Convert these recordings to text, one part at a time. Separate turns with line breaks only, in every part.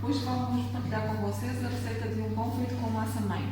Hoje vamos partilhar com vocês a receita de um pão feito com massa-mãe.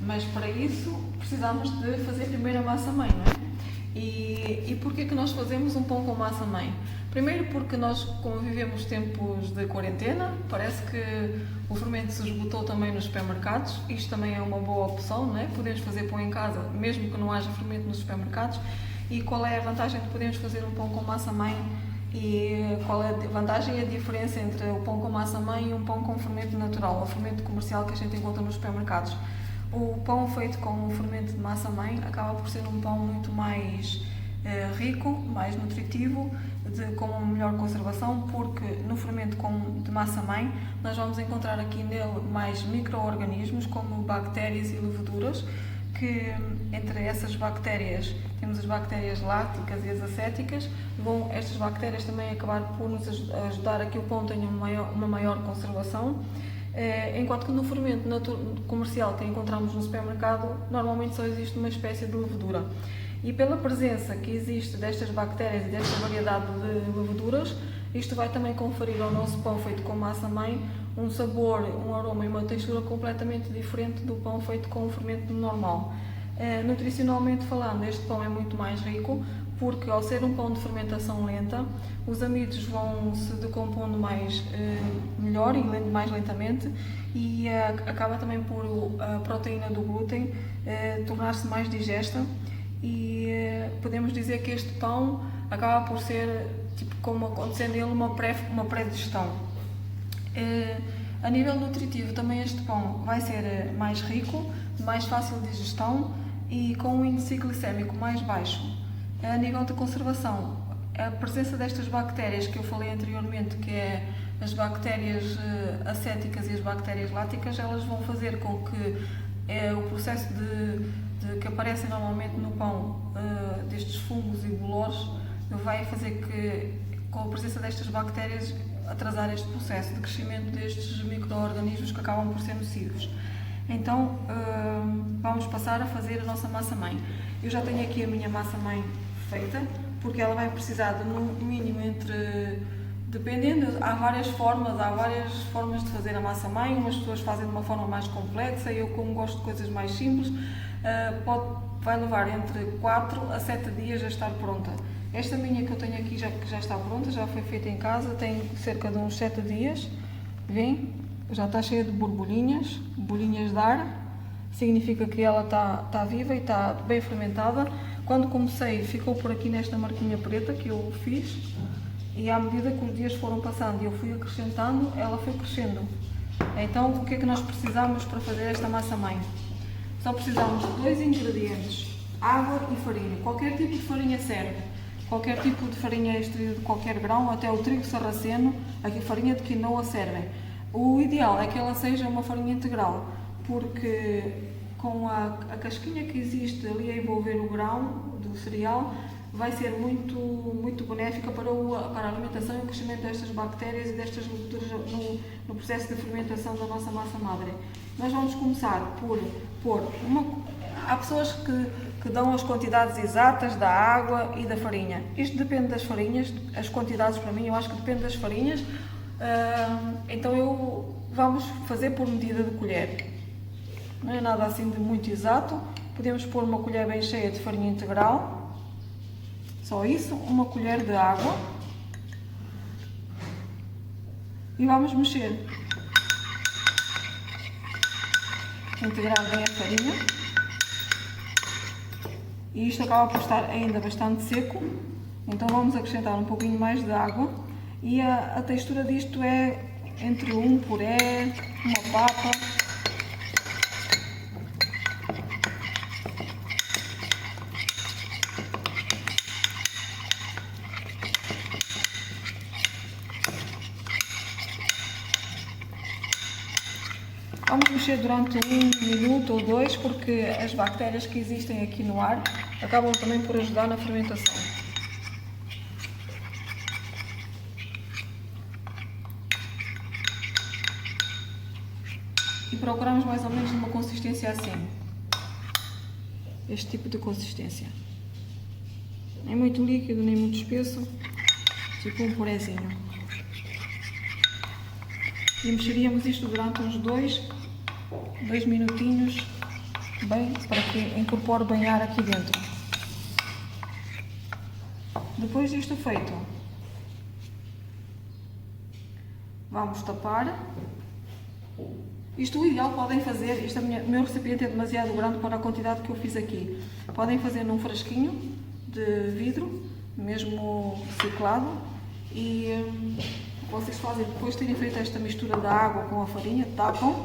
Mas para isso precisamos de fazer primeiro a massa-mãe, não é? E porquê que nós fazemos um pão com massa-mãe? Primeiro porque nós, como vivemos tempos de quarentena, parece que o fermento se esgotou também nos supermercados. Isto também é uma boa opção, não é? Podemos fazer pão em casa, mesmo que não haja fermento nos supermercados. E qual é a vantagem de podermos fazer um pão com massa-mãe? E qual é a vantagem e a diferença entre o pão com massa-mãe e um pão com fermento natural, o fermento comercial que a gente encontra nos supermercados? O pão feito com o fermento de massa-mãe acaba por ser um pão muito mais rico, mais nutritivo, com uma melhor conservação, porque no fermento de massa-mãe nós vamos encontrar aqui nele mais micro-organismos como bactérias e leveduras, que entre essas bactérias temos as bactérias lácticas e as acéticas. Vão estas bactérias também acabar por nos ajudar a que o pão tenha uma maior conservação, enquanto que no fermento comercial que encontramos no supermercado normalmente só existe uma espécie de levedura. E pela presença que existe destas bactérias e desta variedade de leveduras, isto vai também conferir ao nosso pão feito com massa-mãe um sabor, um aroma e uma textura completamente diferente do pão feito com o fermento normal. Nutricionalmente falando, este pão é muito mais rico, porque ao ser um pão de fermentação lenta, os amidos vão se decompondo melhor e mais lentamente, e acaba também por a proteína do glúten tornar-se mais digesta, e podemos dizer que este pão acaba por ser, tipo, como acontecer nele, uma pré-digestão. A nível nutritivo também este pão vai ser mais rico, mais fácil de digestão e com um índice glicémico mais baixo. A nível de conservação, a presença destas bactérias que eu falei anteriormente, que é as bactérias acéticas e as bactérias láticas, elas vão fazer com que o processo que aparecem normalmente no pão, destes fungos e bolores, vai fazer que, com a presença destas bactérias, atrasar este processo de crescimento destes micro-organismos que acabam por ser nocivos. Então, vamos passar a fazer a nossa massa-mãe. Eu já tenho aqui a minha massa-mãe feita, porque ela vai precisar de, no mínimo, dependendo, há várias formas de fazer a massa-mãe. Umas pessoas fazem de uma forma mais complexa, eu, como gosto de coisas mais simples, vai levar entre 4 a 7 dias a estar pronta. Esta minha que eu tenho aqui que já está pronta, já foi feita em casa, tem cerca de uns 7 dias. Vem, já está cheia de borbulhinhas de ar, significa que ela está viva e está bem fermentada. Quando comecei, ficou por aqui nesta marquinha preta que eu fiz, e à medida que os dias foram passando e eu fui acrescentando, ela foi crescendo. Então, o que é que nós precisamos para fazer esta massa-mãe? Só precisamos de 2 ingredientes: água e farinha. Qualquer tipo de farinha serve. Qualquer tipo de farinha extraída de qualquer grão, até o trigo sarraceno, a farinha de quinoa servem. O ideal é que ela seja uma farinha integral, porque com a casquinha que existe ali a envolver o grão do cereal, vai ser muito benéfica para a alimentação e o crescimento destas bactérias e destas leveduras no processo de fermentação da nossa massa-madre. Nós vamos começar por pôr há pessoas que dão as quantidades exatas da água e da farinha. Isto depende das farinhas, as quantidades para mim, eu acho que depende das farinhas. Então vamos fazer por medida de colher. Não é nada assim de muito exato. Podemos pôr uma colher bem cheia de farinha integral. Só isso, uma colher de água. E vamos mexer. Integrar bem a farinha. E isto acaba por estar ainda bastante seco, então vamos acrescentar um pouquinho mais de água, e a textura disto é entre um puré, uma papa. Vamos mexer durante 1 minuto ou 2, porque as bactérias que existem aqui no ar acabam também por ajudar na fermentação. E procuramos mais ou menos uma consistência assim. Este tipo de consistência. Nem muito líquido, nem muito espesso. Tipo um purezinho. E mexeríamos isto durante uns 2 minutinhos, bem, para que incorpore bem ar aqui dentro. Depois disto feito, vamos tapar. Isto o ideal podem fazer, o meu recipiente é demasiado grande para a quantidade que eu fiz aqui. Podem fazer num frasquinho de vidro, mesmo reciclado, e vocês fazem, depois de terem feito esta mistura da água com a farinha, tapam,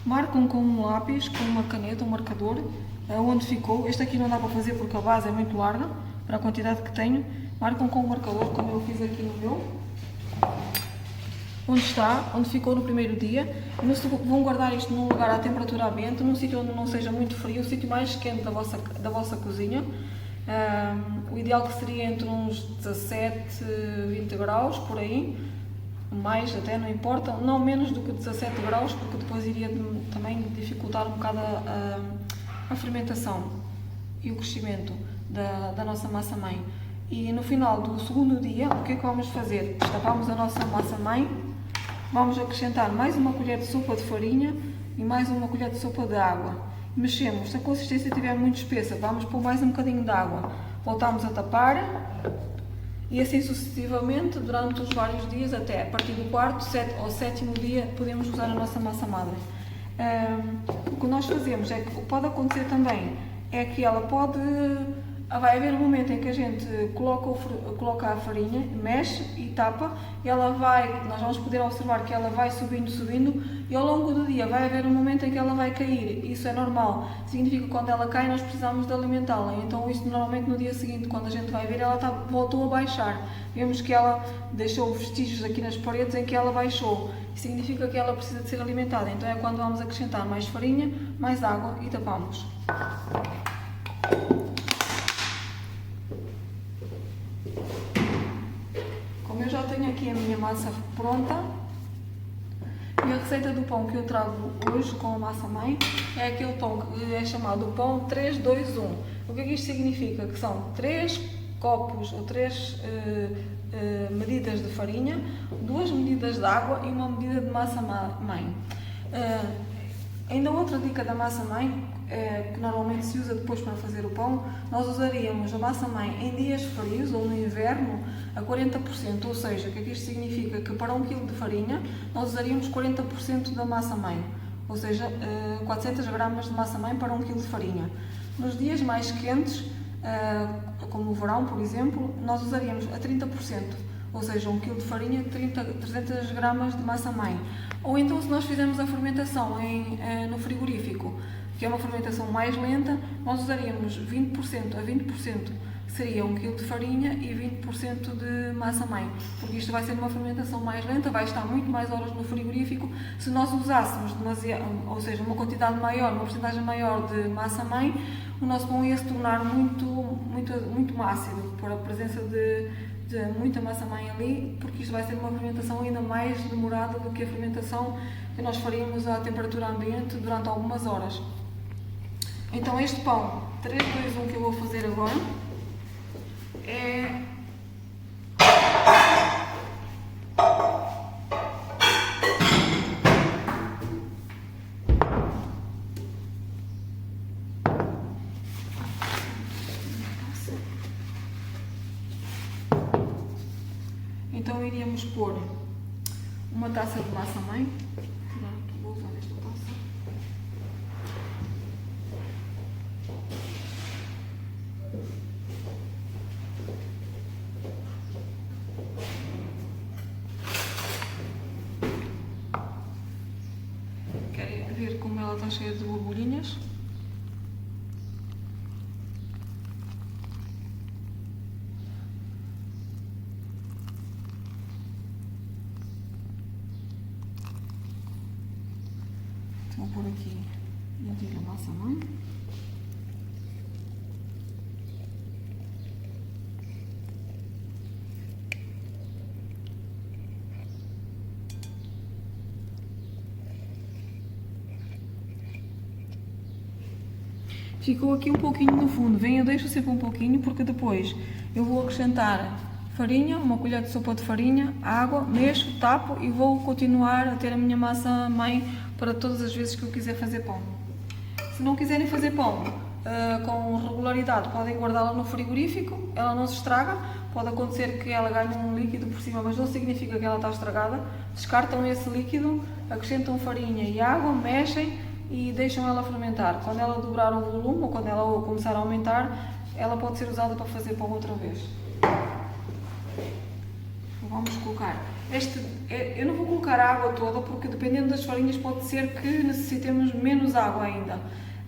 marcam com um lápis, com uma caneta, um marcador, onde ficou. Este aqui não dá para fazer porque a base é muito larga, para a quantidade que tenho. Marcam com um marcador, como eu fiz aqui no meu. Onde está, onde ficou no primeiro dia. Vão guardar isto num lugar à temperatura ambiente, num sítio onde não seja muito frio, o sítio mais quente da vossa cozinha. O ideal que seria entre uns 17, 20 graus, por aí, mais até, não importa, não menos do que 17 graus, porque depois iria também dificultar um bocado a fermentação e o crescimento da nossa massa-mãe. E no final do segundo dia, o que é que vamos fazer? Destapamos a nossa massa-mãe. Vamos acrescentar mais uma colher de sopa de farinha e mais uma colher de sopa de água. Mexemos. Se a consistência estiver muito espessa, vamos pôr mais um bocadinho de água. Voltamos a tapar e assim sucessivamente durante os vários dias, até a partir do quarto ou sétimo dia, podemos usar a nossa massa madre. O que nós fazemos é que o que pode acontecer também é que ela pode... Vai haver um momento em que a gente coloca a farinha, mexe e tapa, e nós vamos poder observar que ela vai subindo, e ao longo do dia vai haver um momento em que ela vai cair. Isso é normal, significa que quando ela cai nós precisamos de alimentá-la. Então isto normalmente no dia seguinte, quando a gente vai ver, ela voltou a baixar. Vemos que ela deixou vestígios aqui nas paredes em que ela baixou. Isso significa que ela precisa de ser alimentada. Então é quando vamos acrescentar mais farinha, mais água e tapamos. Eu já tenho aqui a minha massa pronta e a receita do pão que eu trago hoje com a massa-mãe é aquele pão que é chamado pão 3-2-1. O que é que isto significa? Que são 3 copos ou 3 medidas de farinha, 2 medidas de água e 1 medida de massa-mãe. Ainda outra dica da massa-mãe, que normalmente se usa depois para fazer o pão, nós usaríamos a massa-mãe em dias frios ou no inverno a 40%, ou seja, o que é que isto significa? Que para 1 kg de farinha nós usaríamos 40% da massa-mãe, ou seja, 400 gramas de massa-mãe para 1 kg de farinha. Nos dias mais quentes, como o verão, por exemplo, nós usaríamos a 30%, ou seja, 1 kg de farinha, 300 gramas de massa-mãe. Ou então, se nós fizermos a fermentação no frigorífico, que é uma fermentação mais lenta, nós usaríamos 20% a 20%, seria 1 kg de farinha e 20% de massa-mãe, porque isto vai ser uma fermentação mais lenta, vai estar muito mais horas no frigorífico. Se nós usássemos ou seja, uma quantidade maior, uma porcentagem maior de massa-mãe, o nosso pão ia se tornar muito ácido, por a presença de muita massa-mãe ali, porque isto vai ser uma fermentação ainda mais demorada do que a fermentação que nós faríamos à temperatura ambiente durante algumas horas. Então este pão 3-2-1 que eu vou fazer agora é então iríamos pôr uma taça de massa-mãe. Vou usar esta taça. Querem ver como ela está cheia de borbulhinhas? Vou pôr aqui a massa-mãe. Ficou aqui um pouquinho no fundo, eu deixo sempre um pouquinho porque depois eu vou acrescentar farinha, uma colher de sopa de farinha, água, mexo, tapo e vou continuar a ter a minha massa mãe para todas as vezes que eu quiser fazer pão. Se não quiserem fazer pão com regularidade, podem guardá-la no frigorífico, ela não se estraga, pode acontecer que ela ganhe um líquido por cima, mas não significa que ela está estragada. Descartam esse líquido, acrescentam farinha e água, mexem e deixam ela fermentar. Quando ela dobrar o volume ou quando ela começar a aumentar, ela pode ser usada para fazer pão outra vez. Vamos colocar eu não vou colocar a água toda porque dependendo das farinhas pode ser que necessitemos menos água ainda.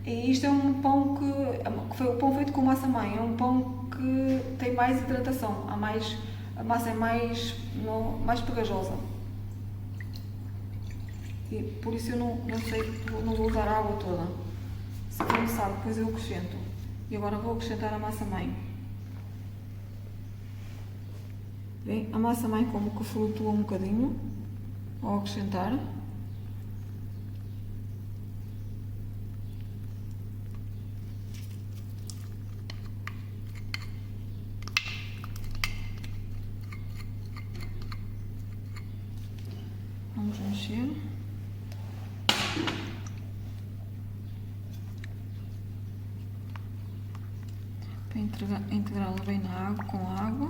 E isto é um pão que foi o pão feito com massa mãe, é um pão que tem mais hidratação, a massa é mais pegajosa. E por isso eu não vou usar a água toda. Se for necessário, depois eu acrescento. E agora vou acrescentar a massa mãe. Bem, a massa mãe como que flutua um bocadinho ao acrescentar. Vamos mexer. Para integrá-la bem na água, com a água.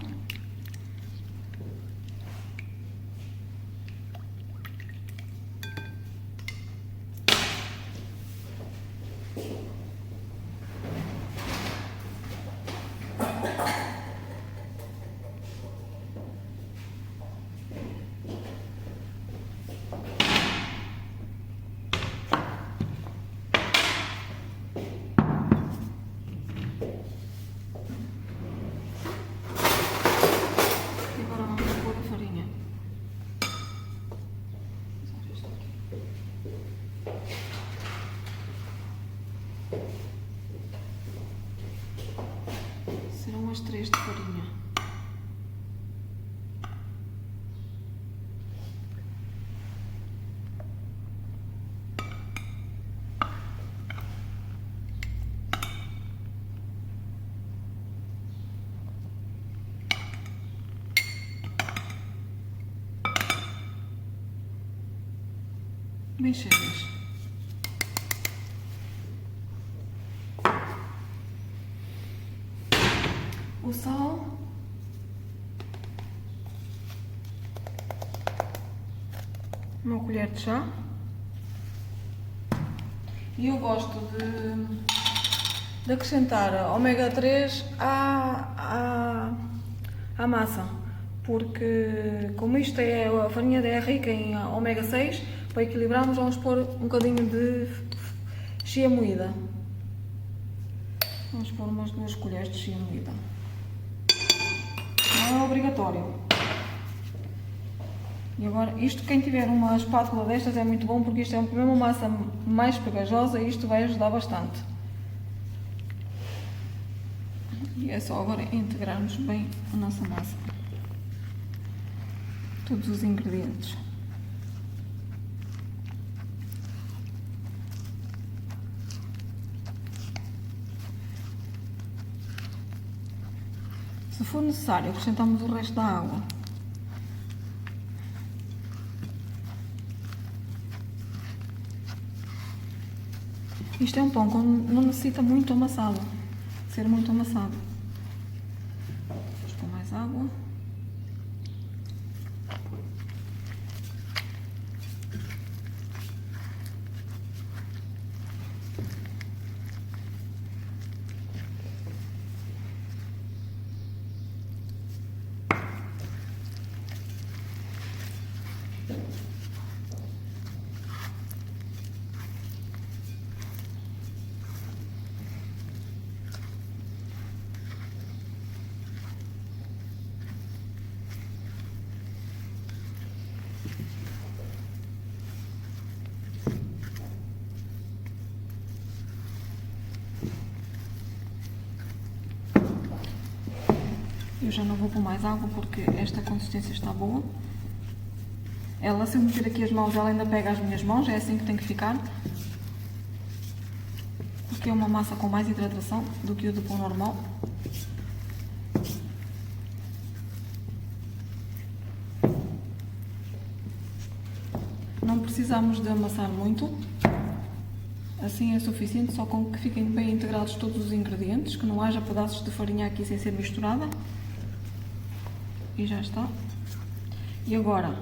Serão umas 3 de farinha. Bem cheias. O sal, uma colher de chá, e eu gosto de acrescentar ômega 3 à massa, porque como isto a farinha é rica em ômega 6, para equilibrarmos vamos pôr um bocadinho de chia moída. Vamos pôr umas 2 colheres de chia moída. Não é obrigatório. E agora, isto quem tiver uma espátula destas é muito bom porque isto é mesmo uma massa mais pegajosa e isto vai ajudar bastante. E é só agora integrarmos bem a nossa massa. Todos os ingredientes. Se for necessário, acrescentamos o resto da água. Isto é um pão que não necessita muito amassado, ser muito amassado. Vamos pôr mais água. Eu já não vou pôr mais água porque esta consistência está boa. Ela, se eu meter aqui as mãos, ela ainda pega as minhas mãos, é assim que tem que ficar. Porque é uma massa com mais hidratação do que o do pão normal. Não precisamos de amassar muito. Assim é suficiente, só com que fiquem bem integrados todos os ingredientes, que não haja pedaços de farinha aqui sem ser misturada. E já está. E agora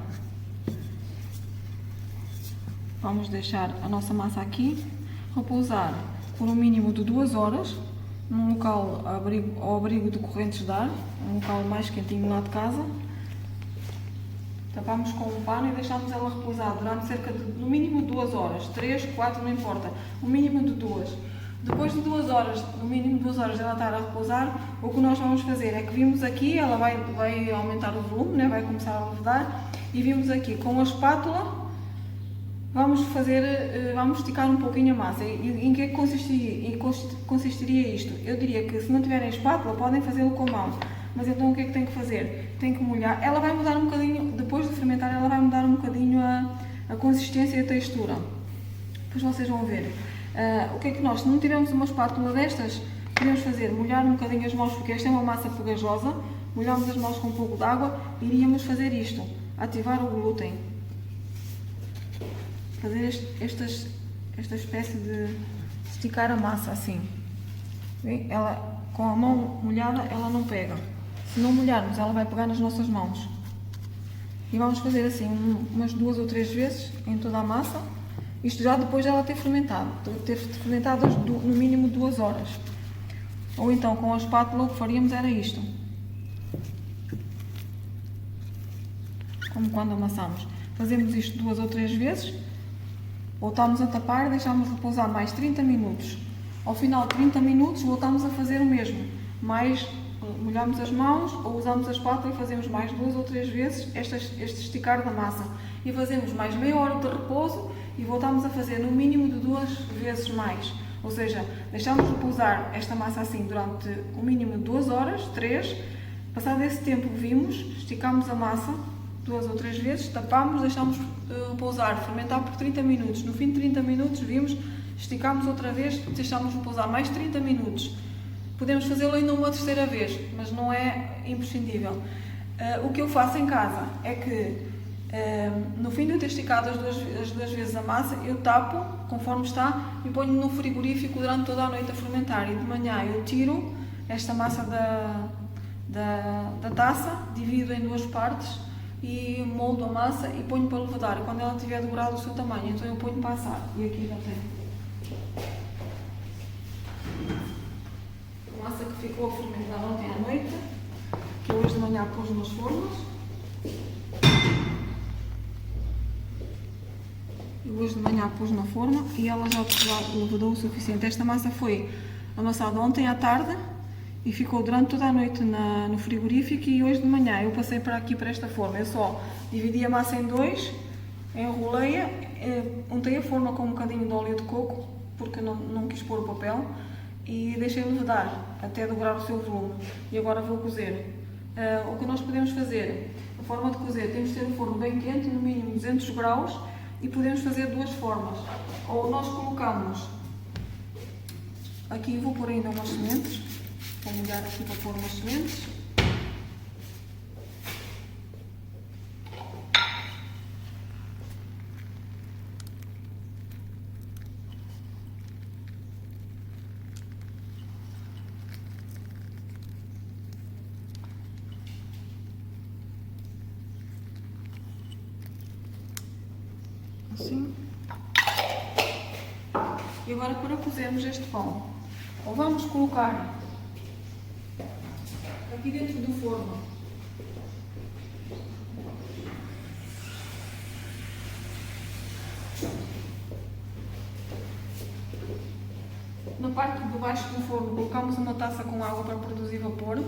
vamos deixar a nossa massa aqui repousar por um mínimo de 2 horas num local ao abrigo de correntes de ar, um local mais quentinho lá de casa. Tapamos com um pano e deixamos ela repousar durante cerca de, no mínimo, 2 horas, 3, 4, não importa, o mínimo de 2. Depois de 2 horas, no mínimo 2 horas ela estar a repousar, o que nós vamos fazer é que vimos aqui, ela vai aumentar o volume, né? Vai começar a levedar, e vimos aqui com a espátula, vamos esticar um pouquinho a massa. E em que é que consistiria isto? Eu diria que se não tiverem espátula, podem fazê-lo com a mão. Mas então o que é que tem que fazer? Tem que molhar. Ela vai mudar um bocadinho, depois de fermentar, ela vai mudar um bocadinho a consistência e a textura. Depois vocês vão ver. O que é que nós, se não tivermos uma espátula destas, podemos fazer? Molhar um bocadinho as mãos, porque esta é uma massa pegajosa. Molhamos as mãos com um pouco de água e iríamos fazer isto. Ativar o glúten. Fazer esta espécie de esticar a massa assim. Ela, com a mão molhada, ela não pega. Se não molharmos, ela vai pegar nas nossas mãos. E vamos fazer assim umas 2 ou 3 vezes em toda a massa. Isto já depois de ela ter fermentado. Ter fermentado no mínimo 2 horas. Ou então com a espátula o que faríamos era isto. Como quando amassamos. Fazemos isto 2 ou 3 vezes. Voltamos a tapar e deixamos repousar mais 30 minutos. Ao final de 30 minutos voltamos a fazer o mesmo. Molhamos as mãos ou usamos a espátula e fazemos mais 2 ou 3 vezes este esticar da massa. E fazemos mais meia hora de repouso e voltamos a fazer no mínimo de 2 vezes mais. Ou seja, deixamos repousar esta massa assim durante o mínimo de 2 horas, 3. Passado esse tempo vimos, esticamos a massa 2 ou 3 vezes, tapamos, deixamos repousar, fermentar por 30 minutos. No fim de 30 minutos vimos, esticamos outra vez, deixamos repousar mais 30 minutos. Podemos fazê-lo ainda uma terceira vez, mas não é imprescindível. O que eu faço em casa é que, no fim de eu ter esticado as duas vezes a massa, eu tapo, conforme está, e ponho no frigorífico durante toda a noite a fermentar. E de manhã eu tiro esta massa da taça, divido em 2 partes e moldo a massa e ponho para levedar. Quando ela tiver dobrado o seu tamanho, então eu ponho para assar. E aqui já tenho a massa que ficou a fermentar ontem à noite, que eu hoje de manhã pus nas formas. Hoje de manhã pus na forma e ela já levedou o suficiente. Esta massa foi amassada ontem à tarde e ficou durante toda a noite no frigorífico, e hoje de manhã eu passei para aqui, para esta forma. Eu só dividi a massa em 2, enrolei-a, untei a forma com um bocadinho de óleo de coco, porque não quis pôr o papel, e deixei levedar até dobrar o seu volume. E agora vou cozer. O que nós podemos fazer, a forma de cozer, temos de ter um forno bem quente, no mínimo 200 graus, e podemos fazer 2 formas. Ou nós colocamos, aqui vou pôr ainda umas sementes, vou molhar aqui para pôr umas sementes. Assim. E agora, para cozermos este pão, ou vamos colocar aqui dentro do forno na parte de baixo do forno, colocamos uma taça com água para produzir vapor.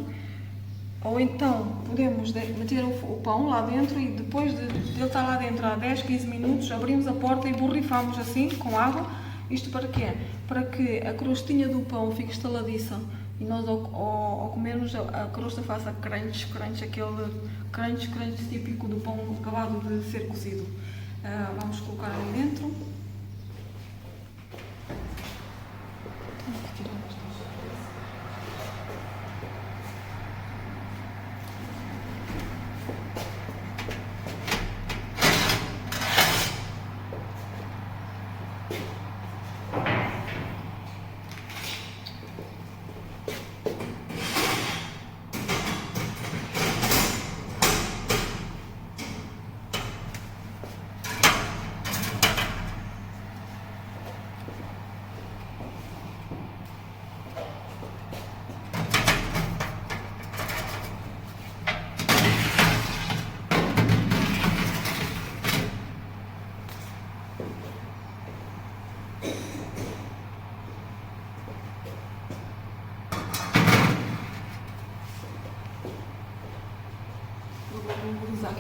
Ou então podemos meter o pão lá dentro e depois de ele estar lá dentro há 10, 15 minutos, abrimos a porta e borrifamos assim com água. Isto para quê? Para que a crostinha do pão fique estaladiça e nós ao comermos a crosta faça crunch, aquele crunch típico do pão acabado de ser cozido. Vamos colocar ali dentro.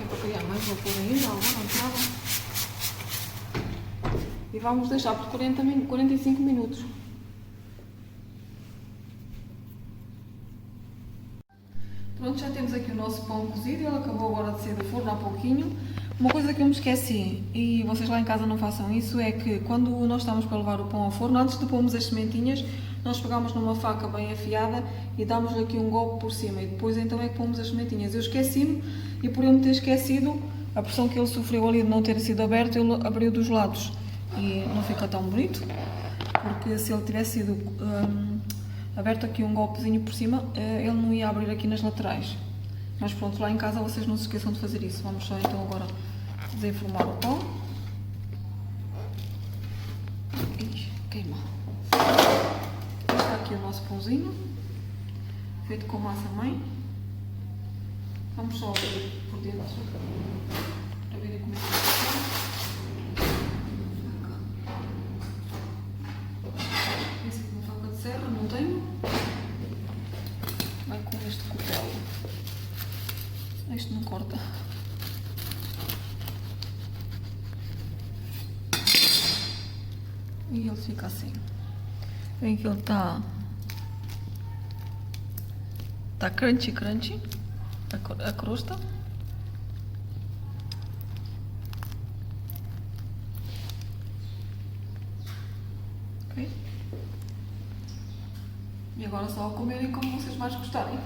para criar mais vapor ainda, agora entrava. E vamos deixar por 45 minutos. Pronto, já temos aqui o nosso pão cozido, ele acabou agora de sair do forno há pouquinho. Uma coisa que eu me esqueci, e vocês lá em casa não façam isso, é que quando nós estamos para levar o pão ao forno, antes de pormos as sementinhas, nós pegamos numa faca bem afiada e damos aqui um golpe por cima, e depois então é que pomos as sementinhas. Eu esqueci-me, e por eu me ter esquecido, a pressão que ele sofreu ali de não ter sido aberto, ele abriu dos lados e não fica tão bonito, porque se ele tivesse sido aberto aqui um golpezinho por cima, ele não ia abrir aqui nas laterais. Mas pronto, lá em casa vocês não se esqueçam de fazer isso. Vamos só então agora desenformar o pão. Ih, queima. Está aqui o nosso pãozinho, feito com massa-mãe. Vamos só abrir por dentro, para verem como é que fica. Esse aqui é uma faca de serra, não tenho. Vai com este cutelo. Este não corta. E ele fica assim. Vem que ele tá crunchy, a crosta. Ok? E agora só comerem como vocês mais gostarem.